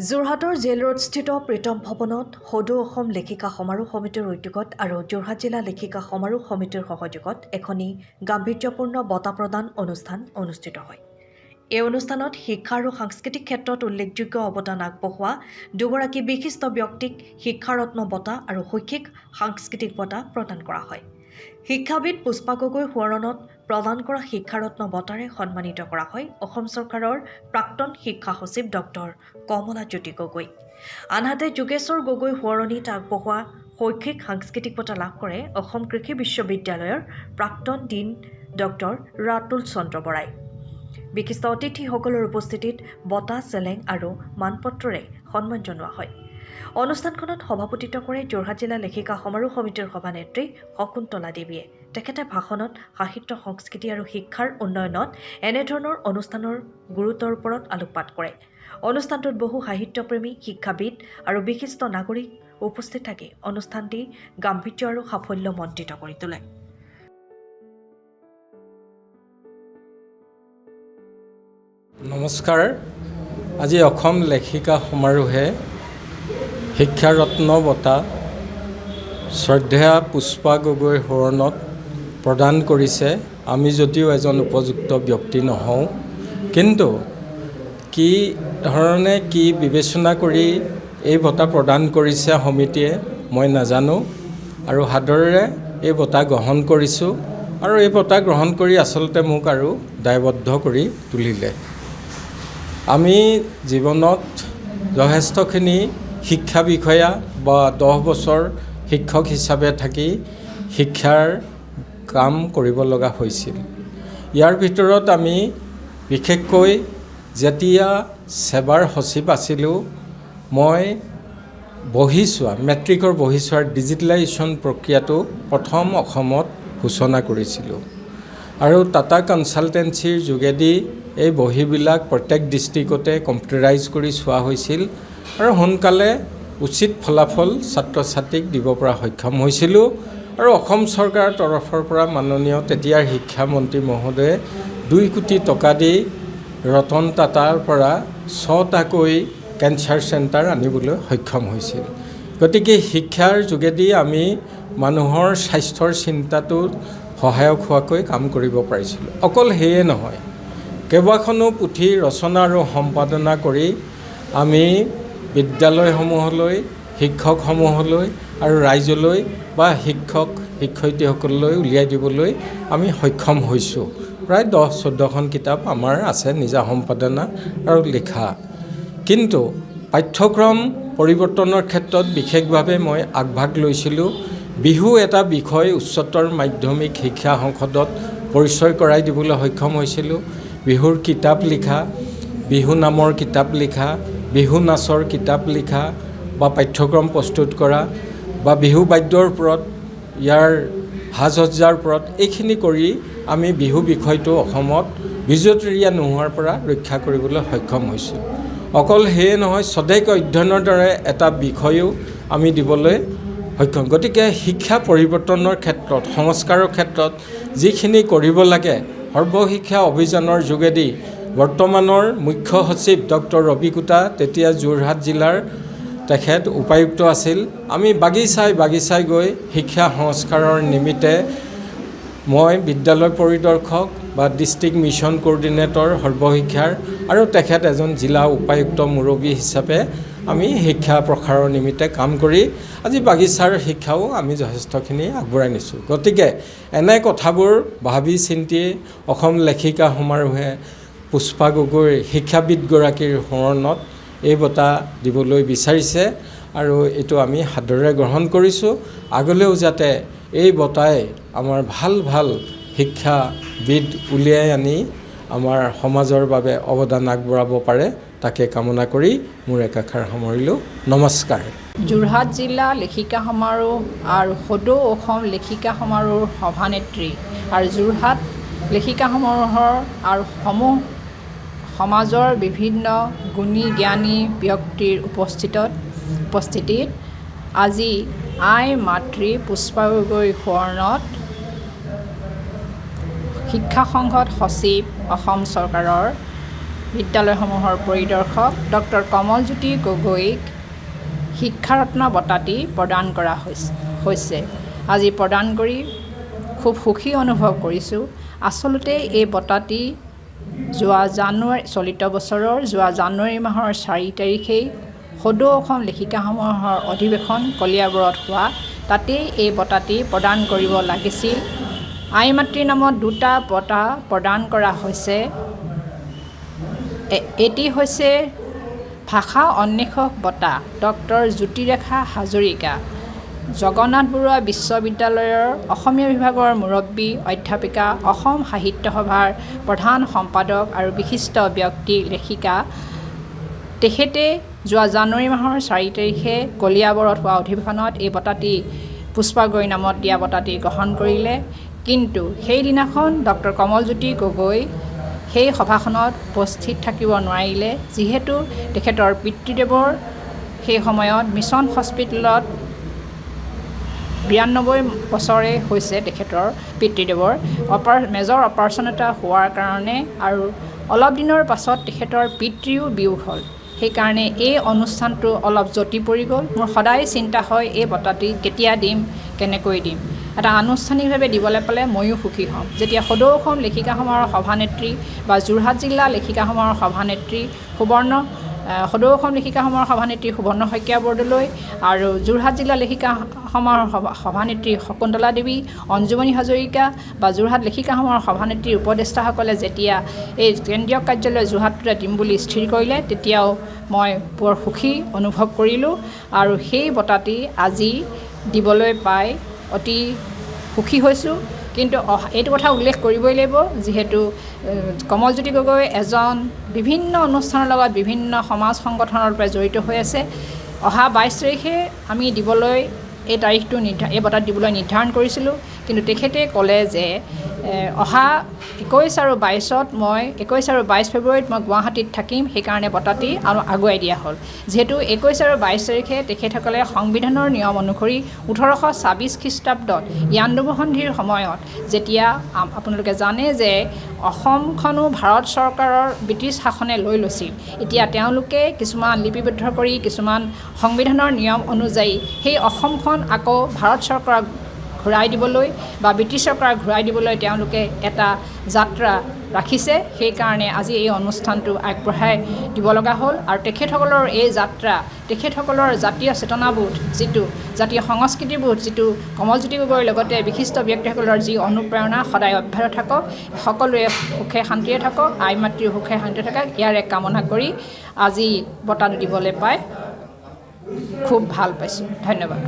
যোৰহাটৰ জেল ৰোডস্থিত প্ৰীতম ভৱনত সদৌ অসম লেখিকা সমাৰোহ সমিতিৰ উদ্যোগত আৰু যোৰহাট জিলা লেখিকা সমাৰোহ সমিতিৰ সহযোগত এখনি গাম্ভীৰ্যপূৰ্ণ বঁটা প্ৰদান অনুষ্ঠান অনুষ্ঠিত হয়। এই অনুষ্ঠানত শিক্ষা আৰু সাংস্কৃতিক ক্ষেত্ৰত উল্লেখযোগ্য অৱদান আগবঢ়োৱা দুগৰাকী বিশিষ্ট ব্যক্তিক শিক্ষাৰত্ন বঁটা আৰু শৈক্ষিক সাংস্কৃতিক বঁটা প্ৰদান কৰা হয়। শিক্ষাবিদ পুষ্পা গগৈ সোঁৱৰণত প্ৰদান কৰা শিক্ষাৰত্ন বঁটাৰে সন্মানিত কৰা হয় অসম চৰকাৰৰ প্ৰাক্তন শিক্ষা সচিব ডক্টৰ কমলাজ্যোতি গগৈ। আনহাতে যোগেশ্বৰ গগৈ সোঁৱৰণিত আগবঢ়োৱা শৈক্ষিক সাংস্কৃতিক বঁটা লাভ কৰে অসম কৃষি বিশ্ববিদ্যালয়ৰ প্ৰাক্তন ডিন ডক্টৰ ৰাতুল চন্দ্ৰ বৰাই। বিশিষ্ট অতিথিসকলৰ উপস্থিতিত বঁটা চেলেং আৰু মানপত্ৰৰে সন্মান জনোৱা হয়। অনুষ্ঠানখনত সভাপতিত্ব কৰে যোৰহাট জিলা লেখিকা সমাৰোহ সমিতিৰ সভানেত্ৰী শকুন্তলা দেৱীয়ে। তেখেতে ভাষণত সাহিত্য সংস্কৃতি আৰু শিক্ষাৰ উন্নয়নত এনেধৰণৰ অনুষ্ঠানৰ গুৰুত্বৰ ওপৰত আলোকপাত কৰে। অনুষ্ঠানটোত বহু সাহিত্যপ্ৰেমী, শিক্ষাবিদ আৰু বিশিষ্ট নাগৰিক উপস্থিত থাকি অনুষ্ঠানটি গাম্ভীৰ্য আৰু সাফল্যমণ্ডিত কৰি তোলে। নমস্কাৰ। আজি অসম লেখিকা সমাৰোহে শিক্ষাৰত্ন বঁটা শ্ৰদ্ধেয়া পুষ্পা গগৈৰ সোঁৱৰণত প্ৰদান কৰিছে। আমি যদিও এজন উপযুক্ত ব্যক্তি নহওঁ, কিন্তু কি ধৰণে কি বিবেচনা কৰি এই বঁটা প্ৰদান কৰিছে সমিতিয়ে মই নাজানো, আৰু সাদৰেৰে এই বঁটা গ্ৰহণ কৰিছোঁ। আৰু এই বঁটা গ্ৰহণ কৰি আচলতে মোক আৰু দায়বদ্ধ কৰি তুলিলে। আমি জীৱনত যথেষ্টখিনি শিক্ষা বিষয়া বা 10 বছৰ শিক্ষক হিচাপে থাকি শিক্ষাৰ কাম কৰিব লগা হৈছিল। ইয়াৰ ভিতৰত আমি বিশেষকৈ যেতিয়া সেৱাৰ সচিব আছিলোঁ, মই মেট্ৰিকৰ বহিছোৱাৰ ডিজিটেলাইজেশ্যন প্ৰক্ৰিয়াটো প্ৰথম অসমত সূচনা কৰিছিলোঁ। আৰু টাটা কনচালটেঞ্চিৰ যোগেদি এই বহীবিলাক প্ৰত্যেক ডিষ্ট্ৰিক্টতে কম্পিউটাৰাইজ কৰি চোৱা হৈছিল আৰু সোনকালে উচিত ফলাফল ছাত্ৰ ছাত্ৰীক দিব পৰা সক্ষম হৈছিলোঁ। আৰু অসম চৰকাৰৰ তৰফৰ পৰা মাননীয় তেতিয়াৰ শিক্ষামন্ত্ৰী মহোদয়ে 2 কোটি টকা দি ৰতন টাটাৰ পৰা 6টাকৈ কেঞ্চাৰ চেণ্টাৰ আনিবলৈ সক্ষম হৈছিল। গতিকে শিক্ষাৰ যোগেদি আমি মানুহৰ স্বাস্থ্যৰ চিন্তাটোত সহায়ক হোৱাকৈ কাম কৰিব পাৰিছিলোঁ। অকল সেয়ে নহয়, কেইবাখনো পুথি ৰচনা আৰু সম্পাদনা কৰি আমি বিদ্যালয়সমূহলৈ, শিক্ষকসমূহলৈ আৰু ৰাইজলৈ বা শিক্ষয়িত্ৰীসকললৈ উলিয়াই দিবলৈ আমি সক্ষম হৈছোঁ। প্ৰায় 10-14খন কিতাপ আমাৰ আছে নিজা সম্পাদনা আৰু লিখা। কিন্তু পাঠ্যক্ৰম পৰিৱৰ্তনৰ ক্ষেত্ৰত বিশেষভাৱে মই আগভাগ লৈছিলোঁ। বিহু এটা বিষয় উচ্চতৰ মাধ্যমিক শিক্ষা সংসদত পৰিচয় কৰাই দিবলৈ সক্ষম হৈছিলোঁ। বিহুৰ কিতাপ লিখা, বিহু নামৰ কিতাপ লিখা, বিহু নাচৰ কিতাপ লিখা বা পাঠ্যক্ৰম প্ৰস্তুত কৰা বা বিহু বাদ্যৰ ওপৰত, ইয়াৰ সাজ সজ্জাৰ ওপৰত, এইখিনি কৰি আমি বিহু বিষয়টো অসমত বিজতৰীয়া নোহোৱাৰ পৰা ৰক্ষা কৰিবলৈ সক্ষম হৈছোঁ। অকল সেয়ে নহয়, স্বদেশ অধ্যয়নৰ দৰে এটা বিষয়ো আমি দিবলৈ সক্ষম। গতিকে শিক্ষা পৰিৱৰ্তনৰ ক্ষেত্ৰত, সংস্কাৰৰ ক্ষেত্ৰত যিখিনি কৰিব লাগে, সৰ্বশিক্ষা অভিযানৰ যোগেদি বৰ্তমানৰ মুখ্য সচিব ডক্টৰ ৰবিকুটা, তেতিয়া যোৰহাট জিলাৰ তেখেত উপায়ুক্ত আছিল। আমি বাগিচাই গৈ শিক্ষা সংস্কাৰৰ নিমিত্তে মই বিদ্যালয় পৰিদৰ্শক বা ডিষ্ট্ৰিক্ট মিছন কোঅৰ্ডিনেটৰ সৰ্বশিক্ষাৰ আৰু তেখেত এজন জিলা উপায়ুক্ত মুৰব্বী হিচাপে আমি শিক্ষা প্ৰসাৰৰ নিমিত্তে কাম কৰি আজি বাগিচাৰ শিক্ষাও আমি যথেষ্টখিনি আগবঢ়াই নিছোঁ। গতিকে এনে কথাবোৰ ভাবি চিন্তি অসম লেখিকা সমাৰোহে পুষ্পা গগৈ শিক্ষাবিদগৰাকীৰ সোঁৱৰণত এই বঁটা দিবলৈ বিচাৰিছে আৰু এইটো আমি সাদৰেৰে গ্ৰহণ কৰিছোঁ। আগলৈও যাতে এই বঁটাই আমাৰ ভাল শিক্ষাবিদ উলিয়াই আনি আমাৰ সমাজৰ বাবে অৱদান আগবঢ়াব পাৰে, তাকে কামনা কৰি মোৰ একাষাৰ সামৰিলোঁ। নমস্কাৰ। যোৰহাট জিলা লেখিকা সমাৰোহ আৰু সদৌ অসম লেখিকা সমাৰোহৰ সভানেত্ৰী আৰু যোৰহাট লেখিকা সমাৰোহৰ আৰু সমাজৰ বিভিন্ন গুণী জ্ঞানী ব্যক্তিৰ উপস্থিতিত আজি আই মাতৃ পুষ্পা গগৈৰ সোঁৱৰণত শিক্ষা সংঘত সচিব অসম চৰকাৰৰ বিদ্যালয়সমূহৰ পৰিদৰ্শক ডক্টৰ কমলজ্যোতি গগৈক শিক্ষাৰত্ন বঁটাটি প্ৰদান কৰা হৈছে। আজি প্ৰদান কৰি খুব সুখী অনুভৱ কৰিছোঁ। আচলতে এই বঁটাটি চলিত বছৰৰ জানুৱাৰী মাহৰ 4 তাৰিখেই সদৌ অসম লেখিকা সমাৰোহৰ অধিৱেশন কলিয়াবৰত হোৱা, তাতেই এই বঁটাটি প্ৰদান কৰিব লাগিছিল। আই মাতৃৰ নামত 2টা বঁটা প্ৰদান কৰা হৈছে। এটি হৈছে ভাষা অন্বেষক বঁটা ডক্টৰ জ্যোতিৰেখা হাজৰিকা, জগন্নাথ বৰুৱা বিশ্ববিদ্যালয়ৰ অসমীয়া বিভাগৰ মুৰব্বী অধ্যাপিকা, অসম সাহিত্য সভাৰ প্ৰধান সম্পাদক আৰু বিশিষ্ট ব্যক্তি লেখিকা। তেখেতে জানুৱাৰী মাহৰ 4 তাৰিখে কলিয়াবৰত হোৱা অধিৱেশনত এই বঁটাটি পুষ্পা গগৈ নামত দিয়া বঁটাটি গ্ৰহণ কৰিলে। কিন্তু সেইদিনাখন ডক্টৰ কমলজ্যোতি গগৈ সেই সভাখনত উপস্থিত থাকিব নোৱাৰিলে, যিহেতু তেখেতৰ পিতৃদেৱৰ সেই সময়ত মিছন হস্পিটেলত 92 বছৰে হৈছে তেখেতৰ পিতৃদেৱৰ মেজৰ অপাৰেশ্যন এটা হোৱাৰ কাৰণে, আৰু অলপ দিনৰ পাছত তেখেতৰ পিতৃও বিয়োগ হ'ল। সেইকাৰণে এই অনুষ্ঠানটো অলপ জটি পৰি গ'ল। মোৰ সদায় চিন্তা হয় এই বঁটাটি কেতিয়া দিম, কেনেকৈ দিম। এটা আনুষ্ঠানিকভাৱে দিবলৈ পালে ময়ো সুখী হ'ম। যেতিয়া সদৌ অসম লেখিকা সমাৰোহৰ সভানেত্ৰী বা যোৰহাট জিলা লেখিকা সমাৰোহৰ সভানেত্ৰী সদৌ অসম লেখিকা সমাৰোহৰ সভানেত্ৰী সুবৰ্ণ শইকীয়া বৰদলৈ আৰু যোৰহাট জিলা লেখিকা সমাৰোহৰ সভানেত্ৰী শকুন্তলা দেৱী, অঞ্জুমণি হাজৰিকা বা যোৰহাট লেখিকা সমাৰোহৰ সভানেত্ৰীৰ উপদেষ্টাসকলে যেতিয়া এই কেন্দ্ৰীয় কাৰ্যালয় যোৰহাটতে দিম বুলি স্থিৰ কৰিলে, তেতিয়াও মই বৰ সুখী অনুভৱ কৰিলোঁ আৰু সেই বঁটাটি আজি দিবলৈ পাই অতি সুখী হৈছোঁ। কিন্তু এইটো কথা উল্লেখ কৰিবই লাগিব, যিহেতু কমলজ্যোতি গগৈ এজন বিভিন্ন অনুষ্ঠানৰ লগত বিভিন্ন সমাজ সংগঠনৰ পৰা জড়িত হৈ আছে। অহা 22 তাৰিখে আমি দিবলৈ এই তাৰিখটো এই বঁটাত দিবলৈ নিৰ্ধাৰণ কৰিছিলোঁ, কিন্তু তেখেতে ক'লে যে অহা 21 আৰু 22 ফেব্ৰুৱাৰীত মই গুৱাহাটীত থাকিম, সেইকাৰণে বঁটাটি আগুৱাই দিয়া হ'ল। যিহেতু 21 আৰু 22 তাৰিখে তেখেতসকলে সংবিধানৰ নিয়ম অনুসৰি 1826 খ্ৰীষ্টাব্দত ইয়াণ্ডাবু সন্ধিৰ সময়ত, যেতিয়া আপোনালোকে জানে যে অসমখনো ভাৰত চৰকাৰৰ ব্ৰিটিছ শাসনে লৈ লৈছিল, এতিয়া তেওঁলোকে কিছুমান লিপিবদ্ধ কৰি কিছুমান সংবিধানৰ নিয়ম অনুযায়ী সেই অসমখন আকৌ ভাৰত চৰকাৰক ঘূৰাই দিবলৈ বা ব্ৰিটিছ চৰকাৰক ঘূৰাই দিবলৈ তেওঁলোকে এটা যাত্ৰা ৰাখিছে। সেইকাৰণে আজি এই অনুষ্ঠানটো আগবঢ়াই দিব লগা হ'ল। আৰু তেখেতসকলৰ এই যাত্ৰা, তেখেতসকলৰ জাতীয় চেতনাবোধ, যিটো জাতীয় সংস্কৃতিবোধ, যিটো কমলজ্যোতি গগৈৰ লগতে বিশিষ্ট ব্যক্তিসকলৰ যি অনুপ্ৰেৰণা সদায় অব্যাহত থাকক, সকলোৱে সুখে শান্তিৰে থাকক, আই মাতৃও সুখে শান্তিৰে থাকক, ইয়াৰে কামনা কৰি আজি বঁটাটো দিবলৈ পাই খুব ভাল পাইছোঁ। ধন্যবাদ।